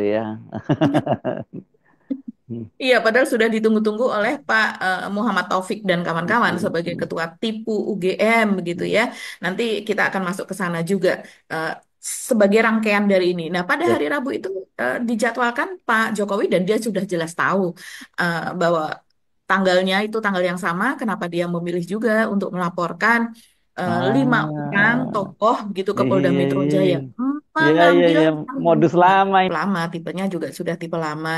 ya. Iya, padahal sudah ditunggu-tunggu oleh Pak Muhammad Taufik dan kawan-kawan sebagai Mm-mm. Ketua TIPU UGM begitu ya. Nanti kita akan masuk ke sana juga eh, sebagai rangkaian dari ini. Nah, pada Ya. hari Rabu itu dijadwalkan Pak Jokowi dan dia sudah jelas tahu bahwa tanggalnya itu tanggal yang sama. Kenapa dia memilih juga untuk melaporkan lima orang Ah, tokoh gitu ke Polda iya, Metro iya, Jaya iya. Iya, iya, mengambil iya. Modus lama ini. lama, tipenya juga sudah tipe lama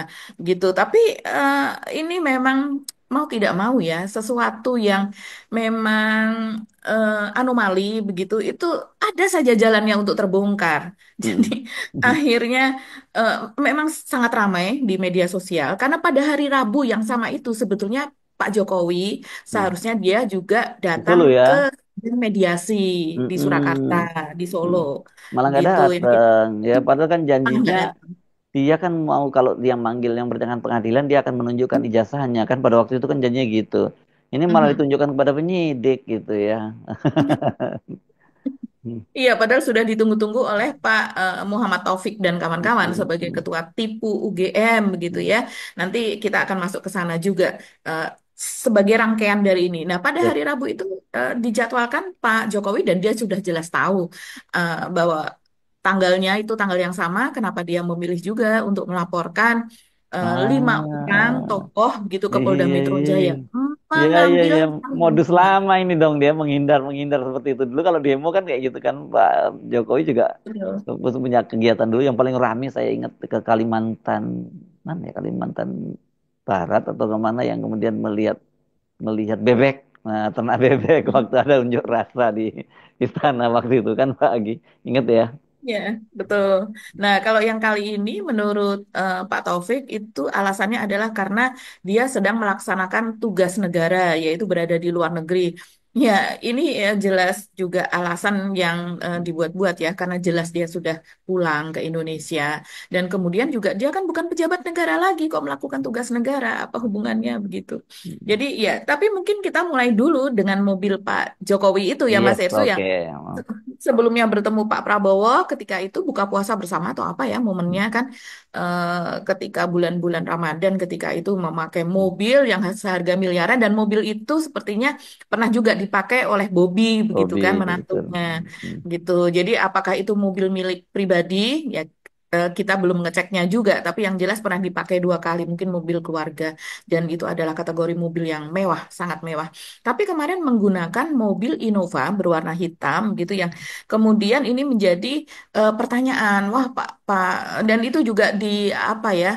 gitu. Tapi eh, ini memang mau tidak mau ya, sesuatu yang memang anomali begitu, itu ada saja jalannya untuk terbongkar. Jadi Mm-mm. akhirnya eh, memang sangat ramai di media sosial karena pada hari Rabu yang sama itu sebetulnya Pak Jokowi Mm. seharusnya dia juga Di datang Solo ke ya. mediasi di Surakarta, Mm-mm. di Solo Mm. Malah nggak gitu. Yang kita datang ya. Padahal kan nggak janjinya datang. dia kan mau kalau dia manggil yang berdengan pengadilan dia akan menunjukkan ijazahnya kan pada waktu itu kan janjinya gitu. Ini malah Mhm. ditunjukkan kepada penyidik gitu ya. Iya, padahal sudah ditunggu-tunggu oleh Pak Muhammad Taufik dan kawan-kawan sebagai Mm-mm. Ketua TIPU UGM begitu ya. Nanti kita akan masuk ke sana juga eh, sebagai rangkaian dari ini. Nah, pada Ya. hari Rabu itu dijadwalkan Pak Jokowi dan dia sudah jelas tahu bahwa tanggalnya itu tanggal yang sama. Kenapa dia memilih juga untuk melaporkan lima orang Ah, tokoh gitu ke Polda iya, Metro iya, Jaya iya. Iya, iya, mengambil iya. Modus lama ini dong dia menghindar, menghindar seperti itu. Dulu kalau demo kan kayak gitu kan Pak Jokowi juga punya kegiatan dulu yang paling ramai saya ingat ke Kalimantan, mana ya Kalimantan Barat atau kemana yang kemudian melihat melihat bebek, nah, ternak bebek waktu ada unjuk rasa di istana waktu itu kan Pak Agi, ingat ya? Ya, betul. Nah, kalau yang kali ini menurut Pak Taufik itu alasannya adalah karena dia sedang melaksanakan tugas negara, yaitu berada di luar negeri. Ya, ini ya jelas juga alasan yang dibuat-buat ya, karena jelas dia sudah pulang ke Indonesia. Dan kemudian juga dia kan bukan pejabat negara lagi kok melakukan tugas negara, apa hubungannya begitu. Jadi ya, tapi mungkin kita mulai dulu dengan mobil Pak Jokowi itu ya Mas Yes, Ersu yang oke. sebelumnya bertemu Pak Prabowo ketika itu buka puasa bersama atau apa ya momennya kan ketika bulan-bulan Ramadan ketika itu memakai mobil yang seharga miliaran dan mobil itu sepertinya pernah juga dipakai oleh Bobby begitu Hobi kan betul. menantunya gitu. Jadi apakah itu mobil milik pribadi ya kita belum ngeceknya juga tapi yang jelas pernah dipakai dua kali mungkin mobil keluarga dan itu adalah kategori mobil yang mewah sangat mewah. Tapi kemarin menggunakan mobil Innova berwarna hitam gitu yang kemudian ini menjadi pertanyaan, wah Pak, dan itu juga di apa ya,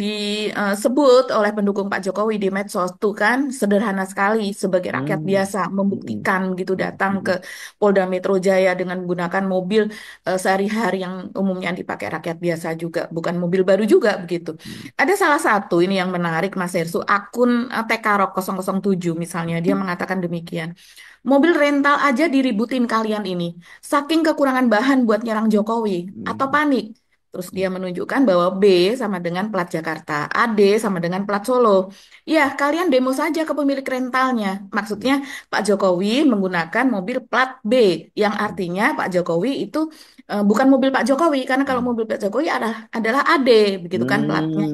disebut oleh pendukung Pak Jokowi di medsos tuh kan sederhana sekali sebagai rakyat Hmm. biasa Mm-mm. membuktikan gitu datang ke Mm-mm. Polda Metro Jaya dengan menggunakan mobil sehari-hari yang umumnya dipakai rakyat biasa juga, bukan mobil baru juga begitu. Ada salah satu ini yang menarik Mas Hersu, akun TKROK 007 misalnya, dia mengatakan demikian. Mobil rental aja diributin kalian ini. Saking kekurangan bahan buat nyerang Jokowi atau Mm-mm. panik. Terus dia menunjukkan bahwa B sama dengan plat Jakarta, AD sama dengan plat Solo. Ya, kalian demo saja ke pemilik rentalnya. Maksudnya Pak Jokowi menggunakan mobil plat B, yang artinya Pak Jokowi itu bukan mobil Pak Jokowi, karena kalau mobil Pak Jokowi adalah AD, begitu kan platnya.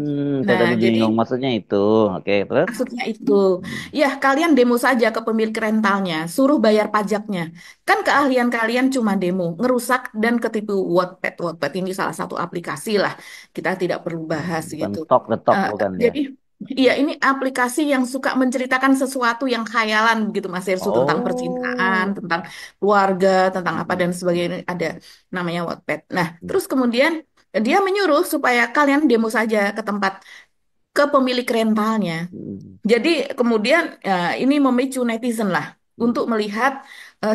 Saya Nah, tadi jadi bingung maksudnya itu. Oke, terus? maksudnya itu, ya kalian demo saja ke pemilik rentalnya, suruh bayar pajaknya. Kan keahlian kalian cuma demo, ngerusak dan ketipu Wattpad. Wattpad ini salah satu aplikasi lah, kita tidak perlu bahas Bukan gitu. tok ketok Eh, bukan ya? jadi, iya ini aplikasi yang suka menceritakan sesuatu yang khayalan begitu Mas Irsu tentang percintaan, Oh. tentang keluarga, tentang apa dan Mm-mm. sebagainya. Ada namanya Wattpad. Nah, terus kemudian dia menyuruh supaya kalian demo saja ke tempat ke pemilik rentalnya. Mm-mm. Jadi kemudian ini memicu netizen lah untuk melihat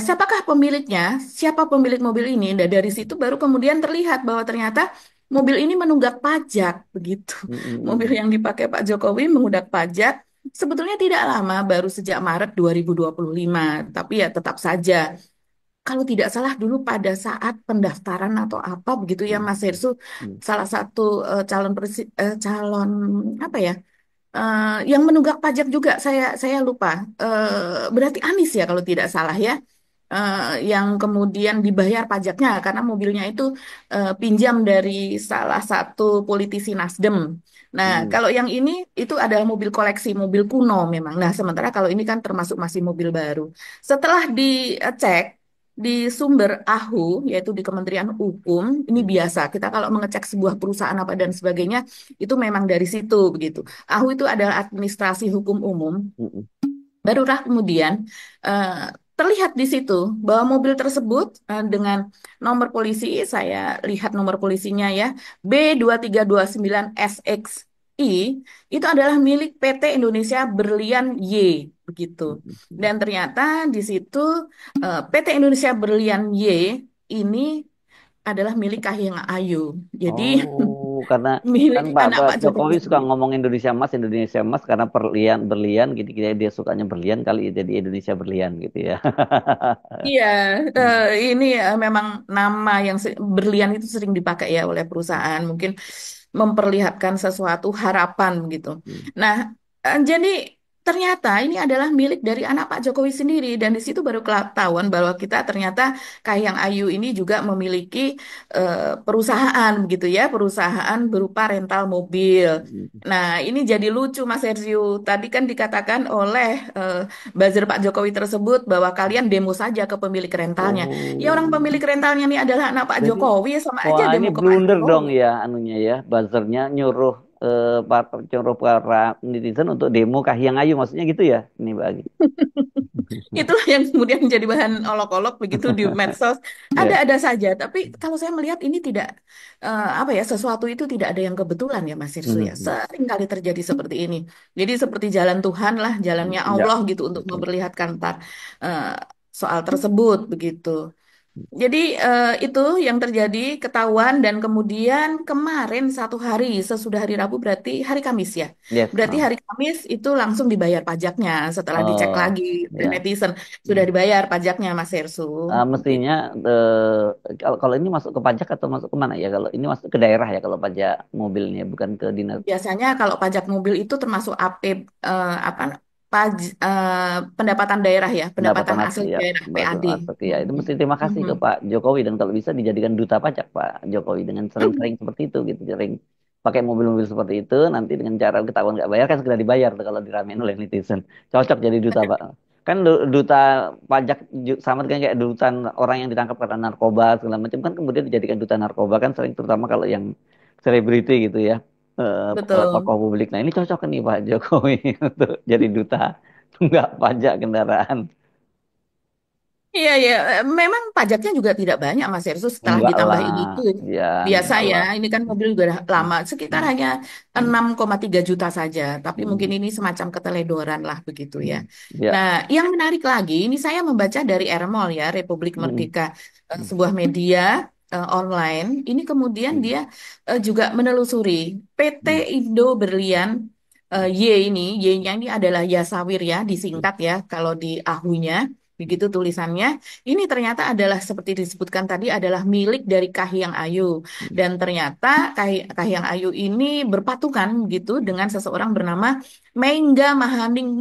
siapakah pemiliknya, siapa pemilik mobil ini. Dan dari situ baru kemudian terlihat bahwa ternyata mobil ini menunggak pajak begitu. Mobil Mm-mm. yang dipakai Pak Jokowi mengundak pajak sebetulnya tidak lama, baru sejak Maret 2025. Tapi ya tetap saja kalau tidak salah dulu pada saat pendaftaran atau apa begitu ya Mas Hersu, Mm-mm. salah satu calon apa ya? Yang menunggak pajak juga saya lupa. Berarti Anies ya kalau tidak salah ya. yang kemudian dibayar pajaknya karena mobilnya itu pinjam dari salah satu politisi Nasdem. Nah, Hmm. kalau yang ini itu adalah mobil koleksi, mobil kuno memang. Nah, sementara kalau ini kan termasuk masih mobil baru. Setelah dicek di sumber AHU, yaitu di Kementerian Hukum, ini biasa. Kita kalau mengecek sebuah perusahaan apa dan sebagainya, itu memang dari situ begitu. AHU itu adalah Administrasi Hukum Umum. Hmm. Barulah kemudian eh, terlihat di situ bahwa mobil tersebut dengan nomor polisi, saya lihat nomor polisinya ya, B2329SXI, itu adalah milik PT Indonesia Berlian Y, begitu. Hmm. Dan ternyata di situ PT Indonesia Berlian Y ini adalah milik Kahiyang Ayu. Jadi Oh, karena kan milik Pak, anak Pak Pak Jokowi Jokowi suka sendiri. ngomong Indonesia Emas karena perlian berlian gitu, gitu ya. Dia sukanya berlian kali jadi Indonesia berlian gitu ya. Iya, Hmm. ini memang nama yang berlian itu sering dipakai ya oleh perusahaan, mungkin memperlihatkan sesuatu harapan gitu. Hmm. Nah, jadi ternyata ini adalah milik dari anak Pak Jokowi sendiri dan di situ baru ketahuan bahwa kita ternyata Kahiyang Ayu ini juga memiliki perusahaan begitu ya, perusahaan berupa rental mobil. Hmm. Nah, ini jadi lucu Mas Sergio. Tadi kan dikatakan oleh buzzer Pak Jokowi tersebut bahwa kalian demo saja ke pemilik rentalnya. Ya orang Oh, pemilik rentalnya ini adalah anak Pak jadi Jokowi, sama aja wah ini demo ke Pak blunder dong Jokowi. ya anunya ya, buzzernya nyuruh para netizen untuk demo Kahiyang Ayu, maksudnya gitu ya, ini bagi. Itulah yang kemudian menjadi bahan olok-olok begitu di medsos. Ya. Ada-ada saja, tapi kalau saya melihat ini tidak apa ya, sesuatu itu tidak ada yang kebetulan ya Mas Irsu ya. Hmm. Sering kali terjadi seperti ini. Jadi seperti jalan Tuhan lah, jalannya Ya. Allah gitu untuk memperlihatkan eh, soal tersebut begitu. Jadi itu yang terjadi ketahuan dan kemudian kemarin satu hari sesudah hari Rabu berarti hari Kamis ya. Yes. Berarti hari Kamis itu langsung dibayar pajaknya setelah dicek Oh, lagi oleh ya. netizen sudah dibayar pajaknya Mas Hersu. Mestinya Begitu. kalau kalau ini masuk ke pajak atau masuk ke mana ya? Kalau ini masuk ke daerah ya kalau pajak mobilnya bukan ke dinas Biasanya kalau pajak mobil itu termasuk AP apa pendapatan daerah ya, pendapatan pendapatan asli asli ya, daerah pendapatan PAD. asli ya. Itu Mhm. mesti terima kasih ke Mhm. Pak Jokowi dan kalau bisa dijadikan duta pajak Pak Jokowi dengan sering-sering seperti itu gitu, sering pakai mobil-mobil seperti itu nanti dengan cara ketahuan nggak bayar kan segera dibayar tuh kalau diramein oleh netizen. Cocok jadi duta Pak. Kan duta pajak sama dengan kayak duta orang yang ditangkap karena narkoba segala macam kan kemudian dijadikan duta narkoba kan sering terutama kalau yang selebriti gitu ya. Betul. Tokoh publik. Nah, ini cocok nih Pak Jokowi untuk jadi duta nggak pajak kendaraan. Iya, ya, memang pajaknya juga tidak banyak Mas Ersus setelah Enggak ditambahin lah, itu. ya Biasa enggak ya, lah. ini kan mobil juga udah Hmm. lama, sekitar Hmm. hanya Hmm. 6,3 juta saja. Tapi Hmm. mungkin ini semacam keteledoran lah begitu ya. Hmm. Ya. Nah, yang menarik lagi, ini saya membaca dari RMOL ya, Republik Hmm. Merdeka, Hmm. sebuah media online. Ini kemudian Hmm. dia juga menelusuri PT Hmm. Indo Berlian Y ini, Y-nya ini adalah Yasawir ya, disingkat ya kalau di AHU-nya. Begitu tulisannya. Ini ternyata adalah seperti disebutkan tadi adalah milik dari Kahiyang Ayu. Hmm. Dan ternyata Kahiyang Ayu ini berpatungan gitu dengan seseorang bernama Mengga Mahaning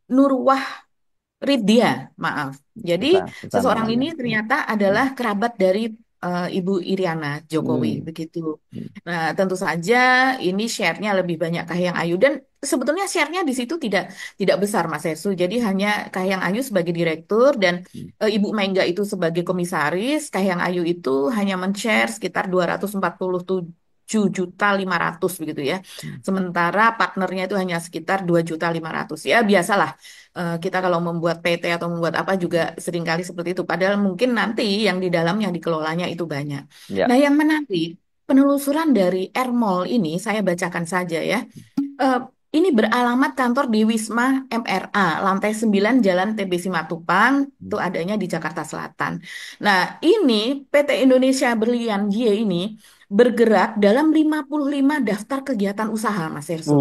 Nurwah Ridya, maaf. Jadi Susah, susah seseorang namanya. ini Hmm. ternyata Hmm. adalah kerabat dari Ibu Iriana Jokowi, Hmm. begitu. Hmm. Nah, tentu saja ini share-nya lebih banyak Kahiyang Ayu dan sebetulnya share-nya di situ tidak besar Mas Hesu. Jadi hanya Kahiyang Ayu sebagai direktur dan Hmm. Ibu Mengga itu sebagai komisaris. Kahiyang Ayu itu hanya men-share sekitar 247.500.000 begitu ya. Hmm. Sementara partnernya itu hanya sekitar 2.500.000. Ya biasalah kita kalau membuat PT atau membuat apa juga Hmm. seringkali seperti itu. Padahal mungkin nanti yang di dalam yang dikelolanya itu banyak. Ya. Nah, yang menarik, penelusuran dari Ermol ini saya bacakan saja ya. Eh, ini beralamat kantor di Wisma MRA, lantai 9 Jalan TB Simatupang, Hmm. itu adanya di Jakarta Selatan. Nah, ini PT Indonesia Berlian Y ini bergerak dalam 55 daftar kegiatan usaha, Mas Erso.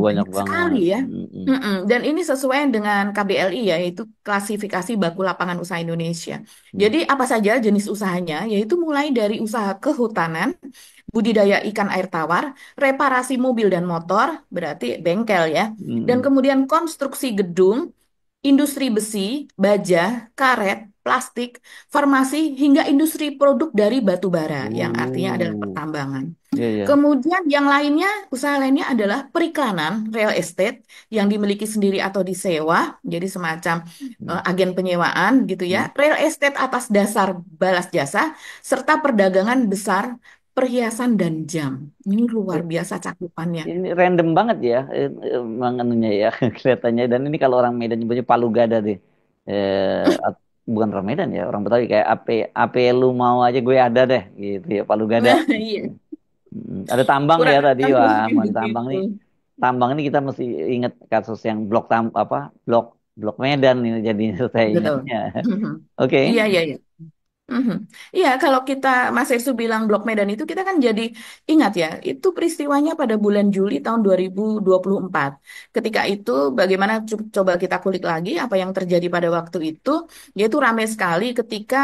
Banyak Banyak sekali banget. ya. Hmm. Hmm. Mm-mm. Dan ini sesuai dengan KBLI ya, yaitu klasifikasi baku lapangan usaha Indonesia. Hmm. Jadi apa saja jenis usahanya, yaitu mulai dari usaha kehutanan, budidaya ikan air tawar, reparasi mobil dan motor, berarti bengkel ya, dan Hmm. kemudian konstruksi gedung, industri besi, baja, karet, plastik, farmasi, hingga industri produk dari batu bara, yang artinya adalah Uh, pertambangan. iya iya. Kemudian yang lainnya, usaha lainnya adalah periklanan, real estate yang dimiliki sendiri atau disewa, jadi semacam Hmm. agen penyewaan gitu ya. Hmm. Real estate atas dasar balas jasa, serta perdagangan besar, perhiasan dan jam. Ini luar biasa cakupannya. Ini random banget ya, emang anunya ya kelihatannya. Dan ini kalau orang Medan nyebutnya Palu Gada deh. Bukan orang Medan ya, orang Betawi kayak AP lu mau aja gue ada deh, gitu ya Palu Gada. Nah, iya, Ada tambang ya kurang tadi, wah, lebih tambang begitu. nih. Tambang ini kita mesti ingat kasus yang blok blok Medan ini jadinya saya Betul. ingatnya. Oke. Iya, iya, iya. Mhm. Iya, kalau kita Mas Ersu bilang Blok Medan itu kita kan jadi ingat ya, itu peristiwanya pada bulan Juli tahun 2024. Ketika itu bagaimana coba kita kulik lagi apa yang terjadi pada waktu itu, yaitu ramai sekali ketika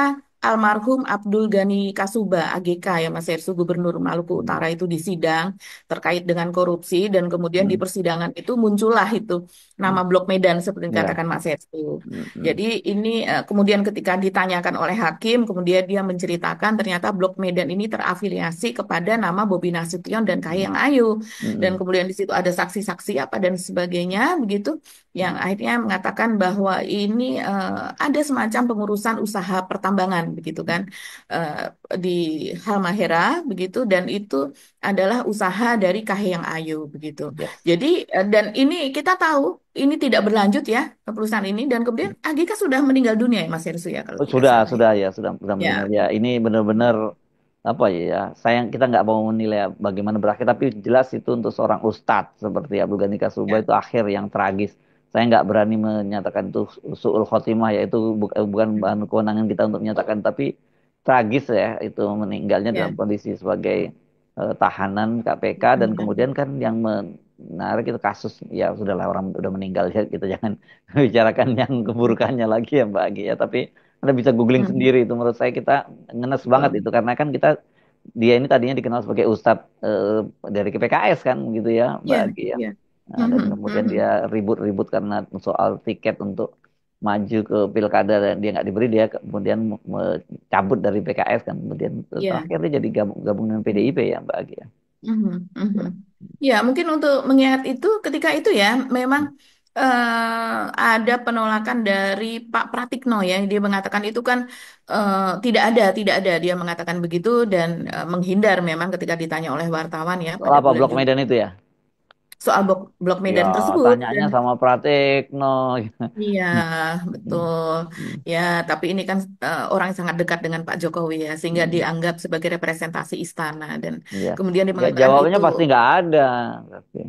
almarhum Abdul Ghani Kasuba AGK ya Mas Ersu Gubernur Maluku Hmm. Utara itu disidang terkait dengan korupsi dan kemudian di Hmm. persidangan itu muncullah itu Hmm. nama Blok Medan seperti yang Ya. katakan Mas Ersu. Hmm. Hmm. Jadi ini kemudian ketika ditanyakan oleh hakim, kemudian dia menceritakan ternyata Blok Medan ini terafiliasi kepada nama Bobi Nasution dan Kahiyang Ayu. Dan Hmm. kemudian di situ ada saksi-saksi apa dan sebagainya begitu yang akhirnya mengatakan bahwa ini ada semacam pengurusan usaha pertambangan begitu kan eh, di Halmahera begitu dan itu adalah usaha dari Kahiyang Ayu begitu. Yes. Jadi dan ini kita tahu ini tidak berlanjut ya ke perusahaan ini dan kemudian AGK sudah meninggal dunia ya Mas Hersу ya kalau Oh, tidak sudah, salah ya. sudah ya, sudah meninggal Ya. ya. Ini benar-benar apa ya? Sayang kita nggak mau menilai bagaimana berakhir, tapi jelas itu untuk seorang ustadz seperti Abdul Ghani Kasubah Ya. itu akhir yang tragis. Saya nggak berani menyatakan itu suul khotimah ya, itu bukan bahan kewenangan kita untuk menyatakan, tapi tragis ya itu meninggalnya dalam Ya. kondisi sebagai tahanan KPK. Dan kemudian kan yang menarik itu kasus, ya sudahlah orang udah meninggal ya, kita jangan bicarakan yang keburukannya lagi ya Mbak Agi ya. Tapi anda bisa googling Hmm, sendiri itu, menurut saya kita ngenes banget betul. itu karena kan kita, dia ini tadinya dikenal sebagai ustadz dari PKS kan gitu ya Mbak Ya. Agi ya. Ya. Nah, dan Mhm, kemudian dia mhm, ribut-ribut karena soal tiket untuk maju ke pilkada dan dia nggak diberi, dia kemudian cabut dari PKS kan, kemudian ya. terakhir dia jadi gabung dengan PDIP ya Mbak Agi ya. Mhm, mhm. Ya, mungkin untuk mengingat itu ketika itu ya memang ada penolakan dari Pak Pratikno ya. Dia mengatakan itu kan tidak ada. Dia mengatakan begitu dan menghindar memang ketika ditanya oleh wartawan ya Soal pada apa bulan Blok Juli Medan itu ya? soal Blok Ya, Medan tersebut tanyanya dan sama Pratekno. iya Hmm. betul Hmm. ya tapi ini kan orang yang sangat dekat dengan Pak Jokowi ya sehingga Hmm. dianggap sebagai representasi istana dan Iya. kemudian dia Ya mengatakan jawabnya itu pasti nggak ada. Pasti.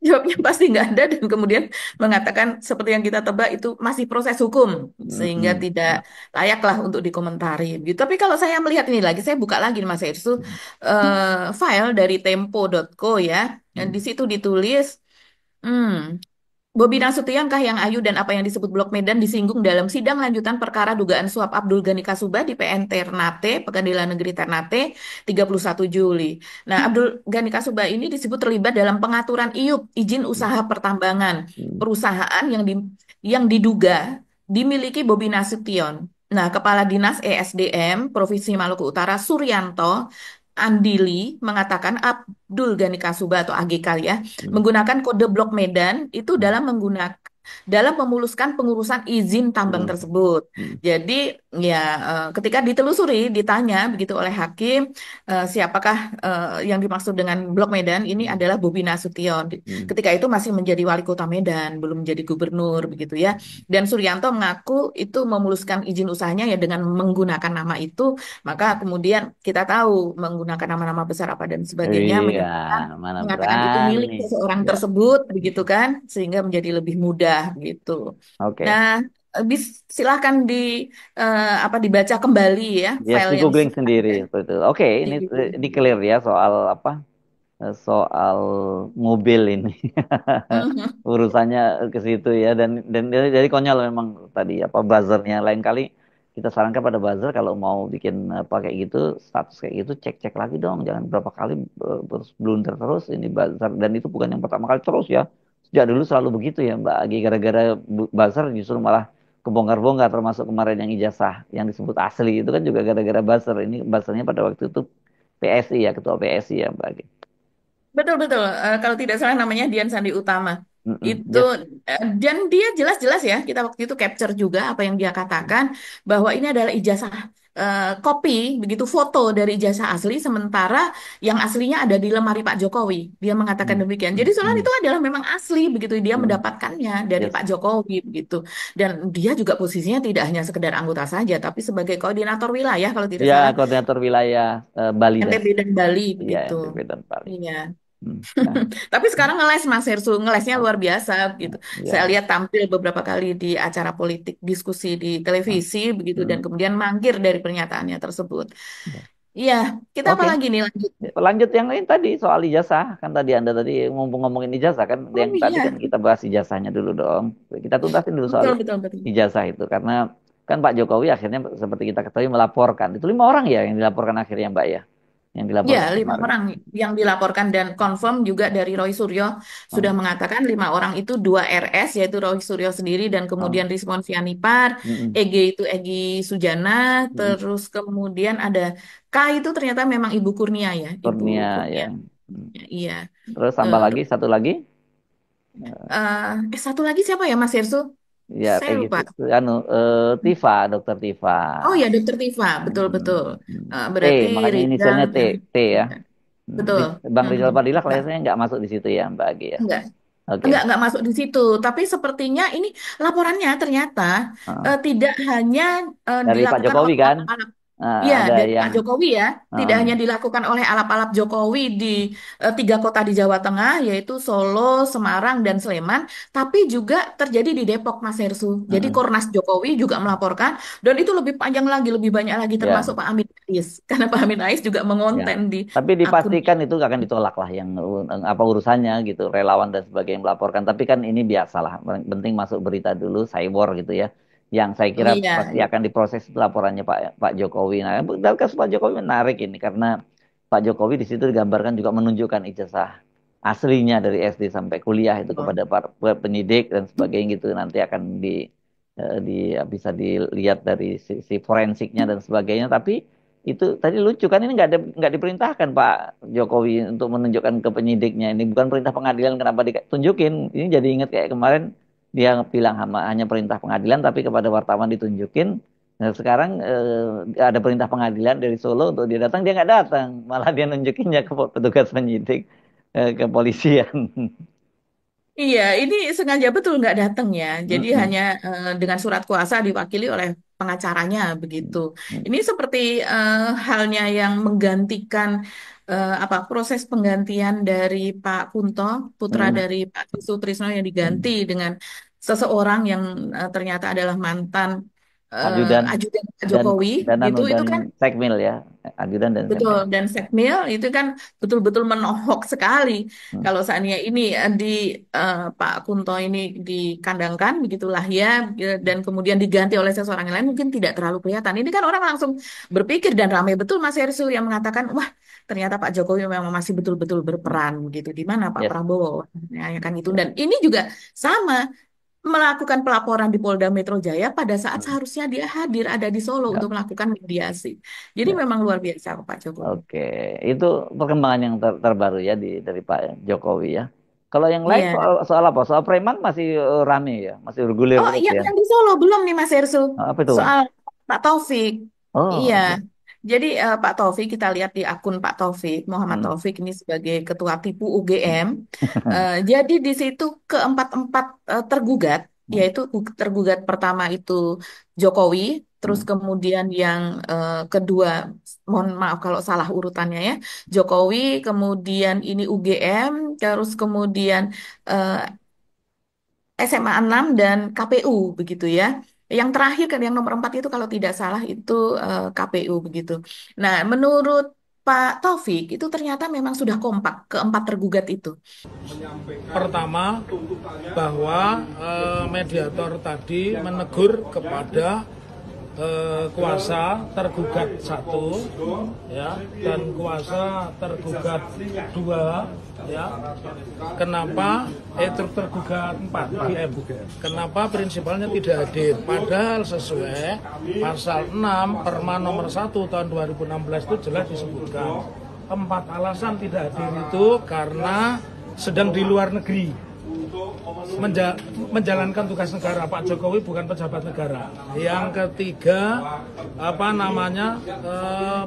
jawabnya pasti nggak ada dan kemudian mengatakan seperti yang kita tebak itu masih proses hukum sehingga Mm-mm. tidak layaklah untuk dikomentari gitu. Tapi kalau saya melihat ini lagi, saya buka lagi nih, Mas Irsu file dari tempo.co ya. Dan di situ ditulis, hmm, Bobi Nasution, Kahiyang Ayu, dan apa yang disebut Blok Medan disinggung dalam sidang lanjutan perkara dugaan suap Abdul Ghani Kasuba di PN Ternate, Pengadilan Negeri Ternate, 31 Juli. Nah, Abdul Ghani Kasuba ini disebut terlibat dalam pengaturan IUP, izin usaha pertambangan, Mm. perusahaan yang diduga dimiliki Bobi Nasution. Nah, Kepala Dinas ESDM Provinsi Maluku Utara Suryanto Andili mengatakan Abdul Ghani Kasuba atau AGK ya Mm. menggunakan kode blok Medan itu dalam memuluskan pengurusan izin tambang Mm. tersebut. Mm. Jadi ya ketika ditelusuri ditanya begitu oleh hakim siapakah yang dimaksud dengan blok Medan ini Mm. adalah Bobi Nasution. Mm. Ketika itu masih menjadi wali kota Medan, belum menjadi gubernur begitu ya. Dan Suryanto mengaku itu memuluskan izin usahanya ya dengan menggunakan nama itu, maka kemudian kita tahu menggunakan nama-nama besar apa dan sebagainya Iya, menyebutkan mana mengatakan itu milik berani. seseorang Ya, tersebut begitu kan sehingga menjadi lebih mudah gitu. oke. Nah, silahkan apa dibaca kembali ya Yes, file di yang googling sudah sendiri ada seperti itu. Oke, di ini clear ya soal apa? Soal mobil ini. Mhm. Urusannya ke situ ya, dan dari konyol memang tadi apa buzzernya. Lain kali kita sarankan pada buzzer kalau mau bikin apa kayak gitu, status kayak gitu, cek-cek lagi dong, jangan berapa kali terus blunder terus ini buzzer. Dan itu bukan yang pertama kali terus ya, Sejak dulu selalu begitu ya Mbak Agi, gara-gara buzzer justru malah kebongkar-bongkar, termasuk kemarin yang ijazah yang disebut asli itu kan juga gara-gara buzzer. Ini buzzernya pada waktu itu PSI ya, ketua PSI ya Mbak Agi. Betul betul. Kalau tidak salah namanya Dian Sandi Utama. Mm-mm. Itu Yes. dan dia jelas-jelas ya kita waktu itu capture juga apa yang dia katakan bahwa ini adalah ijazah kopi begitu foto dari ijazah asli sementara yang aslinya ada di lemari Pak Jokowi. Dia mengatakan Mm. demikian. Jadi Mm. soal Mm. itu adalah memang asli begitu dia Mm. mendapatkannya dari Yes. Pak Jokowi begitu. Dan dia juga posisinya tidak hanya sekedar anggota saja tapi sebagai koordinator wilayah kalau tidak Ya, salah koordinator wilayah Bali dan NTB dan Bali ya begitu. NTB dan Bali. Iya. Hmm. Nah, Tapi sekarang ngeles Mas Hersu, ngelesnya oh, luar biasa gitu. Saya ya. lihat tampil beberapa kali di acara politik, diskusi di Ah, televisi begitu dan hmm. kemudian mangkir dari pernyataannya tersebut. Ya. Iya, kita apa Oke. lagi nih lanjut? Lanjut yang lain tadi soal ijazah kan tadi Anda tadi ngomongin ijazah kan Oh yang tadi kan iya, kita bahas ijazahnya dulu dong. Kita tuntasin dulu soal betul betul betul. ijazah itu karena kan Pak Jokowi akhirnya seperti kita ketahui melaporkan. Itu 5 orang ya yang dilaporkan akhirnya Mbak ya. Yang Ya, dilaporkan 5 kemarin. orang yang dilaporkan dan confirm juga dari Roy Suryo sudah Oh, mengatakan 5 orang itu 2 RS yaitu Roy Suryo sendiri dan oh, kemudian Rizwan Sianipar, mm-mm, EG itu Egy Sujana, mm-mm. terus kemudian ada K itu ternyata memang Ibu Kurnia ya, Ibu Kurnia Kurnia. ya. Hmm. Iya. Terus tambah lagi satu lagi Satu lagi siapa ya Mas Hersu? ya Saya Peggy lupa. anu Tifa, Dokter Tifa. Oh ya, Dokter Tifa, betul-betul. Hmm, hmm. T, Berarti makanya Rizal inisialnya T, dan T ya. betul. Bang Hmm, Rizal Fadila Enggak, kelihatannya nggak masuk di situ ya, Mbak Agi ya. enggak. Oke. Enggak masuk di situ. Tapi sepertinya ini laporannya ternyata Heeh. tidak hanya Dari Pak dilakukan Jokowi oleh kan, alat-alat. nah, Iya, ada dari Pak yang Jokowi ya. Tidak heeh, hanya dilakukan oleh alap-alap Jokowi di 3 kota di Jawa Tengah, yaitu Solo, Semarang, dan Sleman. Tapi juga terjadi di Depok, Mas Hersu. Jadi heeh. Kornas Jokowi juga melaporkan. Dan itu lebih panjang lagi, lebih banyak lagi, termasuk Ya, Pak Amin Rais. Karena Pak Amin Rais juga ya. mengonten di Tapi akunnya. dipastikan itu nggak akan ditolak lah yang apa urusannya gitu, relawan dan sebagainya yang melaporkan. Tapi kan ini biasalah, penting masuk berita dulu, cyber gitu ya. Yang saya kira Iya, pasti akan diproses itu laporannya Pak Jokowi. Nah, dalam kasus Pak Jokowi menarik ini karena Pak Jokowi di situ digambarkan juga menunjukkan ijazah aslinya dari SD sampai kuliah itu betul. kepada para penyidik dan sebagainya gitu nanti akan bisa dilihat dari sisi forensiknya dan sebagainya. Tapi itu tadi lucu kan ini nggak diperintahkan Pak Jokowi untuk menunjukkan ke penyidiknya ini bukan perintah pengadilan kenapa ditunjukin ini jadi ingat kayak kemarin dia bilang hanya perintah pengadilan tapi kepada wartawan ditunjukin. Nah, sekarang ada perintah pengadilan dari Solo untuk dia datang dia nggak datang malah dia nunjukinnya ke petugas penyidik kepolisian. Iya, ini sengaja betul nggak datang ya. Jadi Mm-mm. hanya dengan surat kuasa diwakili oleh pengacaranya begitu. Mm-mm. Ini seperti halnya yang menggantikan apa proses penggantian dari Pak Kunto, putra Mm-mm. dari Pak Sutrisno yang diganti Mm-mm. dengan seseorang yang ternyata adalah mantan Ajudan ajudan Pak dan Jokowi anu gitu. Itu dan kan sekmil ya ajudan dan betul, sekmil. dan Sekmil itu kan betul-betul menohok sekali. Hmm. Kalau seandainya ini di Pak Kunto ini dikandangkan, begitulah ya, dan kemudian diganti oleh seseorang yang lain, mungkin tidak terlalu kelihatan. Ini kan orang langsung berpikir dan ramai betul Mas Hersul yang mengatakan, wah ternyata Pak Jokowi memang masih betul-betul berperan gitu. Di mana Pak Yes. Prabowo? Ya, ya kan itu. Ya. Dan ini juga sama melakukan pelaporan di Polda Metro Jaya pada saat Hmm. seharusnya dia hadir ada di Solo Ya. untuk melakukan mediasi. Jadi Ya. memang luar biasa Pak Jokowi. Oke, itu perkembangan yang terbaru ya dari Pak Jokowi ya. Kalau yang lain Iya. soal apa? Soal preman masih rame ya, masih bergulir Oh, terus ya. yang di Solo belum nih Mas Hersu. Apa itu? Soal Pak Taufik. Oh, Iya. oke. Jadi Pak Taufik kita lihat di akun Pak Taufik, Muhammad Hmm. Taufik ini sebagai ketua tipu UGM. Jadi di situ keempat-empat tergugat, yaitu tergugat pertama itu Jokowi, terus Hmm. kemudian yang kedua, mohon maaf kalau salah urutannya ya, Jokowi, kemudian ini UGM, terus kemudian eh, SMA 6 dan KPU begitu ya. Yang terakhir kan yang nomor 4 itu kalau tidak salah itu KPU begitu. Nah, menurut Pak Taufik itu ternyata memang sudah kompak keempat tergugat itu. Pertama, bahwa mediator tadi menegur kepada kuasa tergugat 1 ya dan kuasa tergugat 2 ya. Kenapa tergugat 4 GM? Kenapa prinsipalnya tidak hadir? Padahal sesuai pasal 6 Perma nomor 1 tahun 2016 itu jelas disebutkan 4 alasan tidak hadir itu karena sedang di luar negeri menjalankan tugas negara. Pak Jokowi bukan pejabat negara. Yang ketiga,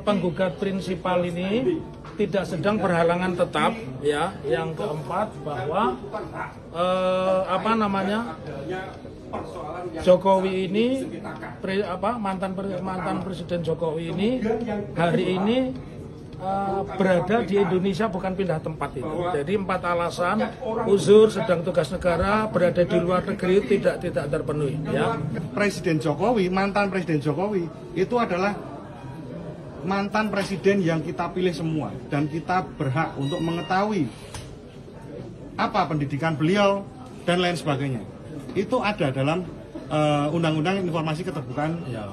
penggugat prinsipal ini tidak sedang berhalangan tetap, ya. Yang keempat bahwa Jokowi ini mantan Presiden Jokowi ini hari ini berada di Indonesia, bukan pindah tempat itu. Jadi 4 alasan: uzur, sedang tugas negara, berada di luar negeri, tidak terpenuhi. Ya. Presiden Jokowi, mantan Presiden Jokowi itu adalah mantan presiden yang kita pilih semua dan kita berhak untuk mengetahui apa pendidikan beliau dan lain sebagainya. Itu ada dalam Undang-Undang Informasi Keterbukaan. Ya.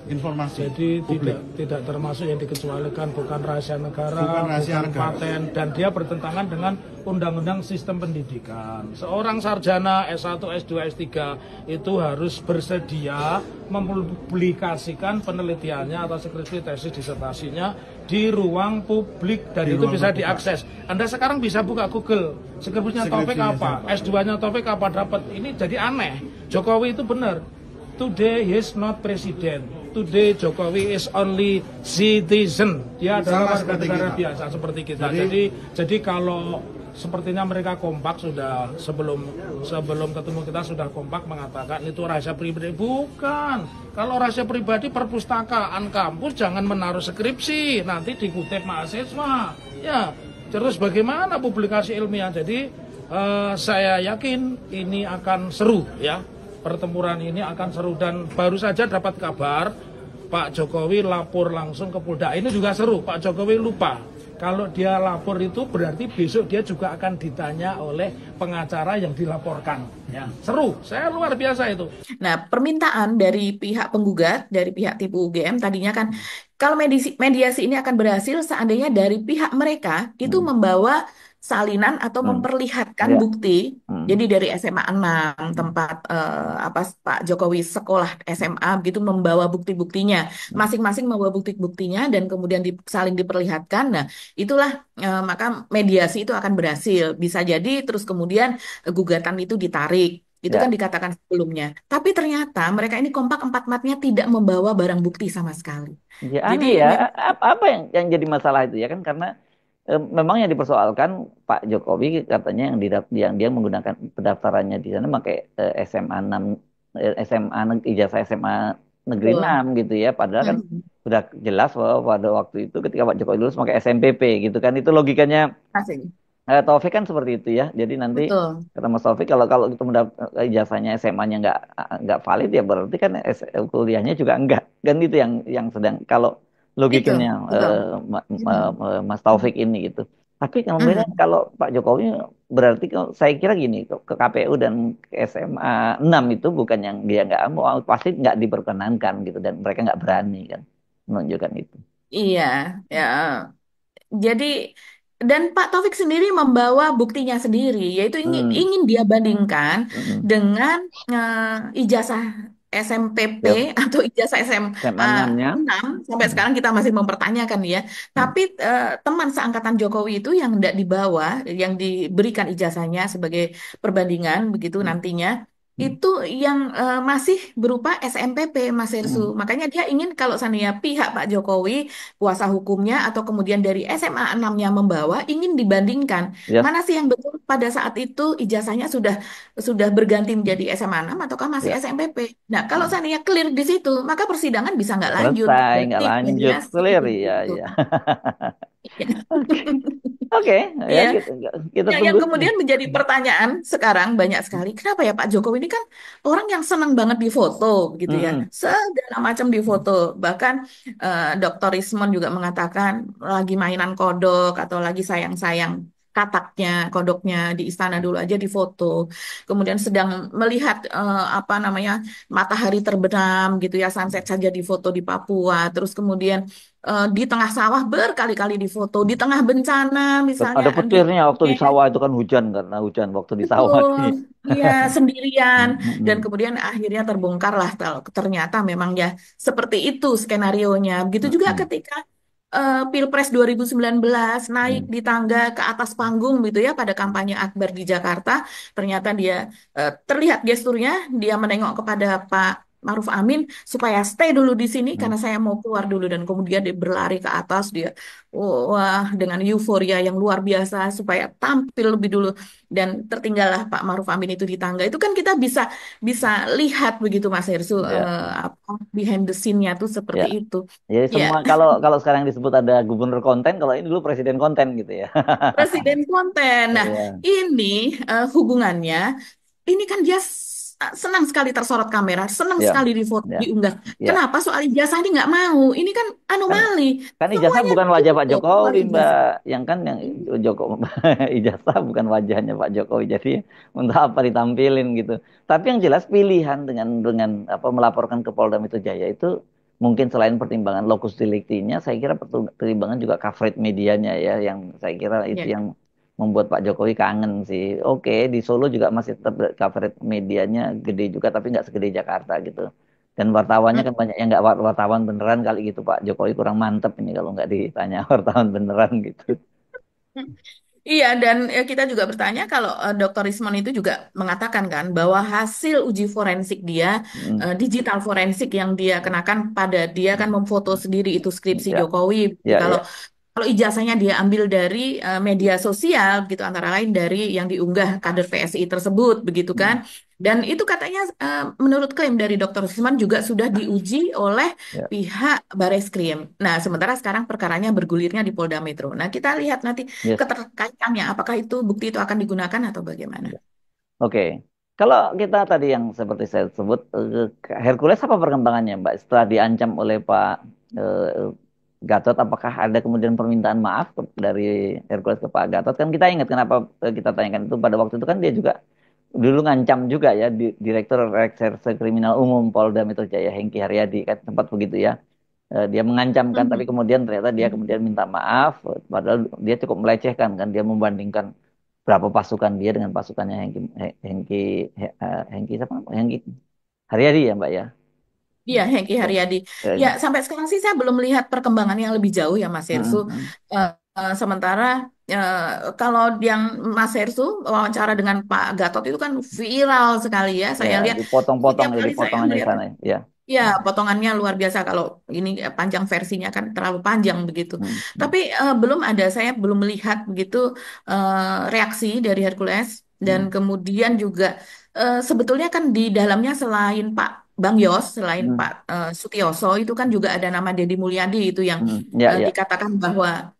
Informasi. Jadi publik. tidak termasuk yang dikecualikan, bukan rahasia negara, bukan paten, dan dia bertentangan dengan Undang-Undang Sistem Pendidikan. Seorang sarjana S1, S2, S3 itu harus bersedia mempublikasikan penelitiannya atau skripsi, tesis, disertasinya di ruang publik dan itu bisa diakses. Anda sekarang bisa buka Google, skripsinya Taufik apa, S2-nya Taufik apa, dapat. Ini jadi aneh. Jokowi itu benar. Today he is not president. Today Jokowi is only citizen. Dia adalah warga negara biasa seperti kita. Jadi kalau sepertinya mereka kompak sudah sebelum ketemu kita sudah kompak mengatakan itu rahasia pribadi. Bukan. Kalau rahasia pribadi, perpustakaan kampus jangan menaruh skripsi, nanti dikutip mahasiswa. Ya, terus bagaimana publikasi ilmiah? Jadi saya yakin ini akan seru, ya. Pertempuran ini akan seru, dan baru saja dapat kabar Pak Jokowi lapor langsung ke Polda. Ini juga seru. Pak Jokowi lupa kalau dia lapor itu berarti besok dia juga akan ditanya oleh pengacara yang dilaporkan. Ya, seru. Saya luar biasa itu. Nah, permintaan dari pihak penggugat, dari pihak TIPU UGM tadinya kan kalau mediasi ini akan berhasil seandainya dari pihak mereka itu membawa salinan atau memperlihatkan bukti. Jadi dari SMA 6 tempat Pak Jokowi sekolah SMA begitu membawa bukti-buktinya. Masing-masing membawa bukti-buktinya dan kemudian saling diperlihatkan. Nah, itulah maka mediasi itu akan berhasil. Bisa jadi terus kemudian gugatan itu ditarik. Itu kan dikatakan sebelumnya. Tapi ternyata mereka ini kompak empat-empatnya tidak membawa barang bukti sama sekali. Ya, Jadi aneh ya. Apa yang jadi masalah itu ya kan, karena memang yang dipersoalkan Pak Jokowi katanya yang dia menggunakan pendaftarannya di sana pakai SMA 6 ijazah SMA Negeri 6 gitu ya, padahal kan sudah jelas bahwa pada waktu itu ketika Pak Jokowi lulus pakai SNMPP gitu kan, itu logikanya Taufik kan seperti itu ya. Jadi nanti kata Mas Taufik kalau itu ijazahnya SMA-nya nggak valid ya berarti kan kuliahnya juga enggak. Kan itu yang sedang kalau logikanya Mas Taufik ini gitu. Tapi kemudian kalau Pak Jokowi berarti saya kira gini, ke KPU dan ke SMA 6 itu bukan yang dia nggak mau, pasti nggak diperkenankan gitu, dan mereka nggak berani kan menunjukkan itu. Iya, ya. Jadi dan Pak Taufik sendiri membawa buktinya sendiri, yaitu ingin dia bandingkan dengan ijazah SMPP atau ijazah SMA 6. Sampai sekarang kita masih mempertanyakan ya. Tapi teman seangkatan Jokowi itu yang tidak dibawa, yang diberikan ijazahnya sebagai perbandingan begitu nantinya, itu yang masih berupa SMPP, Mas Hersu. Makanya dia ingin kalau seandainya pihak Pak Jokowi, kuasa hukumnya atau kemudian dari SMA 6-nya membawa, ingin dibandingkan mana sih yang betul pada saat itu ijazahnya sudah berganti menjadi SMA 6 ataukah masih SMPP. Nah, kalau seandainya clear di situ, maka persidangan bisa nggak lanjut. Selesai, nggak lanjut, clear ya. Oke, ya, kita tunggu. Yang kemudian menjadi pertanyaan sekarang banyak sekali, kenapa ya Pak Jokowi ini kan orang yang senang banget difoto gitu ya, segala macam difoto. Bahkan Dr. Rismon juga mengatakan lagi mainan kodok atau lagi sayang-sayang kataknya, kodoknya di istana dulu aja difoto. Kemudian sedang melihat apa namanya matahari terbenam gitu ya, sunset saja difoto di Papua. Terus kemudian di tengah sawah berkali-kali difoto, di tengah bencana misalnya Ada di petirnya waktu di Aceh. sawah itu kan hujan karena hujan waktu di sawah Betul, nih. iya sendirian Mm, mm, dan mm. kemudian akhirnya terbongkar lah kalau ternyata memang ya seperti itu skenarionya. Begitu Mm, juga mm, ketika Pilpres 2019 naik mm. di tangga ke atas panggung gitu ya pada kampanye Akbar di Jakarta, ternyata dia terlihat gesturnya dia menengok kepada Pak Maruf Amin supaya stay dulu di sini Mm. karena saya mau keluar dulu dan kemudian dia berlari ke atas dia wah dengan euforia yang luar biasa supaya tampil lebih dulu dan tertinggallah Pak Maruf Amin itu di tangga. Itu kan kita bisa bisa lihat begitu Mas Hersu Ya, apa behind the scene-nya tuh ya. seperti itu. Jadi Ya, semua kalau kalau sekarang disebut ada gubernur konten, kalau ini dulu presiden konten gitu ya. presiden konten. Nah, Iya, ini hubungannya ini kan dia senang sekali tersorot kamera, senang iya, sekali difoto, iya, diunggah. iya. Kenapa soal ijazah ini nggak mau? Ini kan Kan anomali. kan ijazah Semuanya bukan wajah Pak ditutup soal Jokowi, Mbak. ijazah. Yang kan yang Joko ijazah bukan wajahnya Pak Jokowi. Jadi untuk apa ditampilin gitu. Tapi yang jelas pilihan dengan apa melaporkan ke Polda Metro Jaya itu mungkin selain pertimbangan lokus deliktinya, saya kira pertimbangan juga coverage medianya ya, yang saya kira itu Ya. yang membuat Pak Jokowi kangen sih. Oke, di Solo juga masih tetap coverage medianya gede juga, tapi nggak segede Jakarta gitu. Dan wartawannya kan banyak yang nggak wartawan beneran kali gitu, Pak Jokowi kurang mantep ini kalau nggak ditanya wartawan beneran gitu. Iya, dan kita juga bertanya kalau Dr. Rismon itu juga mengatakan kan bahwa hasil uji forensik dia, Hmm, digital forensik yang dia kenakan pada dia kan memfoto sendiri itu skripsi ya, Jokowi. ya, Kalau ya. kalau ijazahnya dia ambil dari media sosial, gitu antara lain dari yang diunggah kader PSI tersebut, begitu kan? Hmm, Dan itu katanya menurut klaim dari Dr. Risman juga sudah diuji oleh ya, pihak Bareskrim. Nah, sementara sekarang perkaranya bergulirnya di Polda Metro. Nah, kita lihat nanti yes. keterkaitannya, apakah itu bukti itu akan digunakan atau bagaimana? Ya. Oke. Kalau kita tadi yang seperti saya sebut, Hercules apa perkembangannya, Mbak? Setelah diancam oleh Pak eh, Gatot, apakah ada kemudian permintaan maaf dari Hercules ke Pak Gatot? Kan kita ingat kenapa kita tanyakan itu pada waktu itu kan dia juga dulu ngancam juga ya Direktur Reserse Kriminal Umum Polda Metro Jaya Hengki Haryadi kan sempat begitu ya. Dia mengancam kan, tapi Mhm. kemudian ternyata dia kemudian minta maaf, padahal dia cukup melecehkan kan, dia membandingkan berapa pasukan dia dengan pasukannya Hengki Hengki siapa? Hengki Haryadi ya Mbak ya. Iya, Hengki Ya. Haryadi. Ya, Ya. sampai sekarang sih saya belum melihat perkembangan yang lebih jauh ya, Mas Hersu. Mm, mm. Sementara eh, kalau yang Mas Hersu wawancara dengan Pak Gatot itu kan viral sekali ya. Ya, Saya lihat dipotong-potong setiap ya, kali saya dipotongannya di melihat, sana ya. ya potongannya luar biasa. Kalau ini panjang versinya kan terlalu panjang begitu. Mm, mm, Tapi belum ada, saya belum melihat begitu reaksi dari Hercules. Dan mm, kemudian juga sebetulnya kan di dalamnya selain Pak Bang Yos, selain mm, Pak Sutioso, itu kan juga ada nama Deddy Mulyadi itu yang Ya, ya. dikatakan bahwa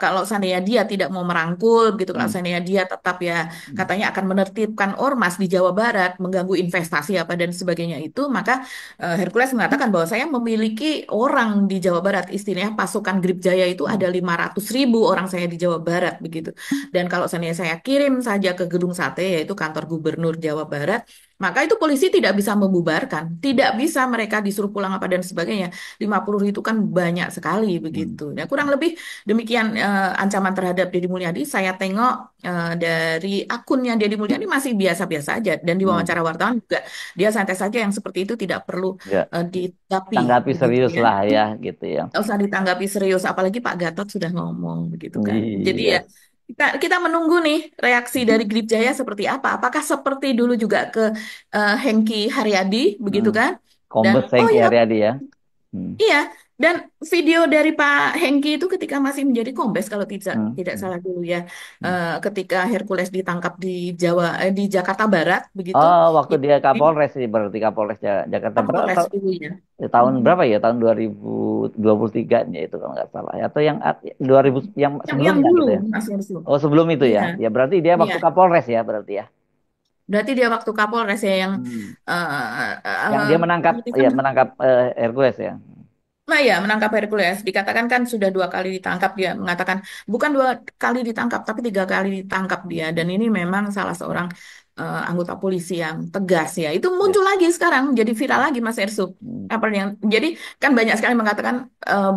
kalau seandainya dia tidak mau merangkul, gitu, kalau Mm, seandainya dia tetap ya mm, katanya akan menertibkan ormas di Jawa Barat, mengganggu investasi apa dan sebagainya itu, maka Hercules mengatakan bahwa saya memiliki orang di Jawa Barat, istilahnya pasukan Grip Jaya itu ada 500.000 orang saya di Jawa Barat begitu. Dan kalau seandainya saya kirim saja ke Gedung Sate, yaitu kantor gubernur Jawa Barat, maka itu polisi tidak bisa membubarkan, tidak bisa mereka disuruh pulang apa dan sebagainya. 50 itu kan banyak sekali mm, begitu. Nah, kurang lebih demikian ancaman terhadap Deddy Mulyadi. Saya tengok dari akunnya Deddy Mulyadi masih biasa-biasa aja dan di mm. wawancara wartawan juga dia santai saja yang seperti itu tidak perlu Ya, ditanggapi tanggapi begitu serius ya. lah ya gitu ya. Nggak usah ditanggapi serius, apalagi Pak Gatot sudah ngomong begitu kan. Jadi ya Iya. kita menunggu nih reaksi dari Grip Jaya seperti apa. Apakah seperti dulu juga ke Hengki Haryadi begitu Mm. kan? Dan Kombes oh Hengki ya, Haryadi ya. Mm, iya, dan video dari Pak Hengki itu ketika masih menjadi kombes kalau tidak mm, tidak mm, salah dulu ya, mm. ketika Hercules ditangkap di di Jakarta Barat begitu, Oh, waktu ya, dia di Kapolres sih berarti Kapolres Jakarta berapa Kapolres dulu ya. tahun Mhm. berapa ya? Tahun 2023 ya itu kalau nggak salah ya. Atau yang 2000 yang Yang sebelumnya dulu gitu ya. Mas Yersu. Oh, sebelum itu Iya, ya. Ya berarti dia iya. waktu Kapolres ya berarti ya. Berarti dia waktu Kapolres ya yang Hmm. eh, Yang dia menangkap mengatakan, ya menangkap Hercules ya. Nah ya, menangkap Hercules. Dikatakan kan sudah 2 kali ditangkap, dia mengatakan bukan 2 kali ditangkap, tapi 3 kali ditangkap dia. Dan ini memang salah seorang anggota polisi yang tegas ya. Itu Ya. muncul lagi sekarang, jadi viral lagi Mas Ersup. Hmm. Apa yang jadi kan banyak sekali mengatakan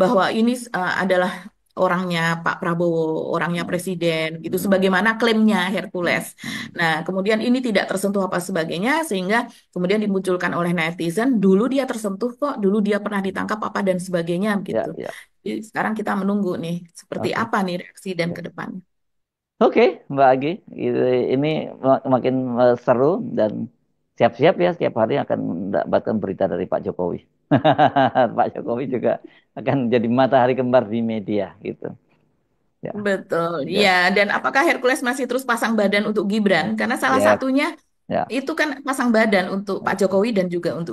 bahwa ini adalah orangnya Pak Prabowo, orangnya Hmm. presiden gitu, Hmm. sebagaimana klaimnya Hmm. Hercules. Hmm. Nah, kemudian ini tidak tersentuh apa sebagainya, sehingga kemudian dimunculkan oleh netizen, dulu dia tersentuh kok, dulu dia pernah ditangkap apa dan sebagainya Ya, gitu. ya. Jadi sekarang kita menunggu nih, seperti Oke. apa nih reaksi dan Ya. ke depan. Oke, Mbak Agi, ini makin seru dan siap-siap ya setiap hari akan mendapatkan berita dari Pak Jokowi. Pak Jokowi juga akan jadi matahari kembar di media gitu. Ya, Betul, ya. ya, Dan apakah Hercules masih terus pasang badan untuk Gibran? Karena salah ya, satunya ya. itu kan pasang badan untuk Pak Jokowi dan juga untuk